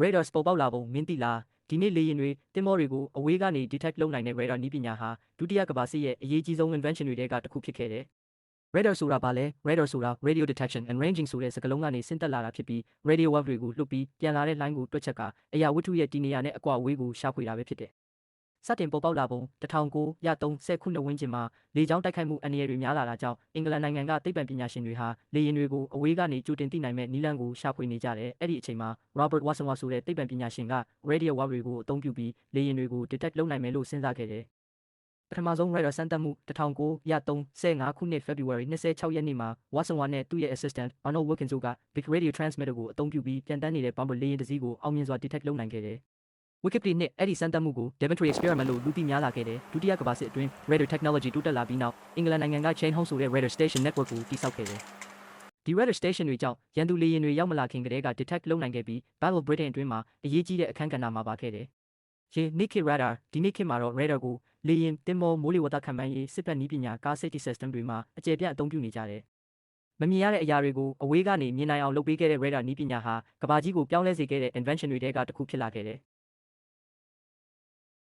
Radar ပေါ်ပေါက်လာပုံမင်းသိလားဒီနေ့လေယာဉ်တွေတင်မောတွေကိုအဝေးကနေ detect လုပ်နိုင်တဲ့ radar နည်းပညာဟာဒုတိယကမ္ဘာစစ်ရဲ့အရေးကြီးဆုံး invention တွေထဲကတစ်ခုဖြစ်ခဲ့တယ်။ radar ဆိုတာဘာလဲ radar ဆိုတာ radio detection and ranging ဆိုတဲ့စကားလုံးကနေဆင်းသက်လာတာဖြစ်ပြီး radio wave တွေကိုလွှတ်ပြီးပြန်လာတဲ့လိုင်းကိုတွက်ချက်ကအရာဝတ္ထုရဲ့တည်နေရာနဲ့အကွာအဝေးကိုရှာဖွေတာပဲဖြစ်တယ်။စတင်ပေါ်ပေါက်လာပုံ1930ခုနှစ်ဝန်းကျင်မှာလေကြောင်းတိုက်ခိုက်မှုအန္တရာယ်တွေများလာတာကြောင့်အင်္ဂလန်နိုင်ငံကသိပ္ပံပညာရှင်တွေဟာလေယာဉ်တွေကိုအဝေးကနေကြိုတင်သိနိုင်မဲ့နည်းလမ်းကိုရှာဖွေနေကြတယ်။အဲ့ဒီအချိန်မှာ Robert Watson ဆိုတဲ့သိပ္ပံပညာရှင်က radio wave တွေကိုအသုံးပြုပြီးလေယာဉ်တွေကို detect လုပ်နိုင်မယ်လို့စဉ်းစားခဲ့တယ်။ပထမဆုံး radar စမ်းသပ်မှု1935ခုနှစ် February 26ရက်နေ့မှာ Watson နဲ့သူ့ရဲ့ assistant Arnold Wilkins တို့က big radio transmitter ကိုအသုံးပြုပြီးပြန်တန်းနေတဲ့ bomber လေယာဉ်တစ်စီးကိုအောင်မြင်စွာ detect လုပ်နိုင်ခဲ့တယ်။ Wikipedia နဲ့အဲ့ဒီစမ်းသပ်မှုကို Daventry experiment လို့လူသိများလာခဲ့တယ်။ဒုတိယကမ္ဘာစစ်အတွင်း radar technology တိုးတက်လာပြီးနောက်အင်္ဂလန်နိုင်ငံက Chain Home ဆိုတဲ့ radar station network ကိုတည်ဆောက်ခဲ့တယ်။ဒီ radar station တွေကြောင့်ရန်သူလေယာဉ်တွေရောက်မလာခင်ကတည်းက detect လုပ်နိုင်ခဲ့ပြီး Battle of Britain အတွင်းမှာအရေးကြီးတဲ့အခန်းကဏ္ဍမှာပါခဲ့တယ်။နေ့ခေတ် radar ဒီနေ့ခေတ်မှာတော့ radar ကိုလေယာဉ်တင်မောမိုးလေဝသခန့်မှန်းရေးစစ်ဘက်နည်းပညာ car safety system တွေမှာအကျယ်ပြန့်အသုံးပြုနေကြတယ်။မမြင်ရတဲ့အရာတွေကိုအဝေးကနေမြင်နိုင်အောင်လုပ်ပေးခဲ့တဲ့ radar နည်းပညာဟာကမ္ဘာကြီးကိုပြောင်းလဲစေခဲ့တဲ့ invention တွေထဲကတစ်ခုဖြစ်လာခဲ့တယ်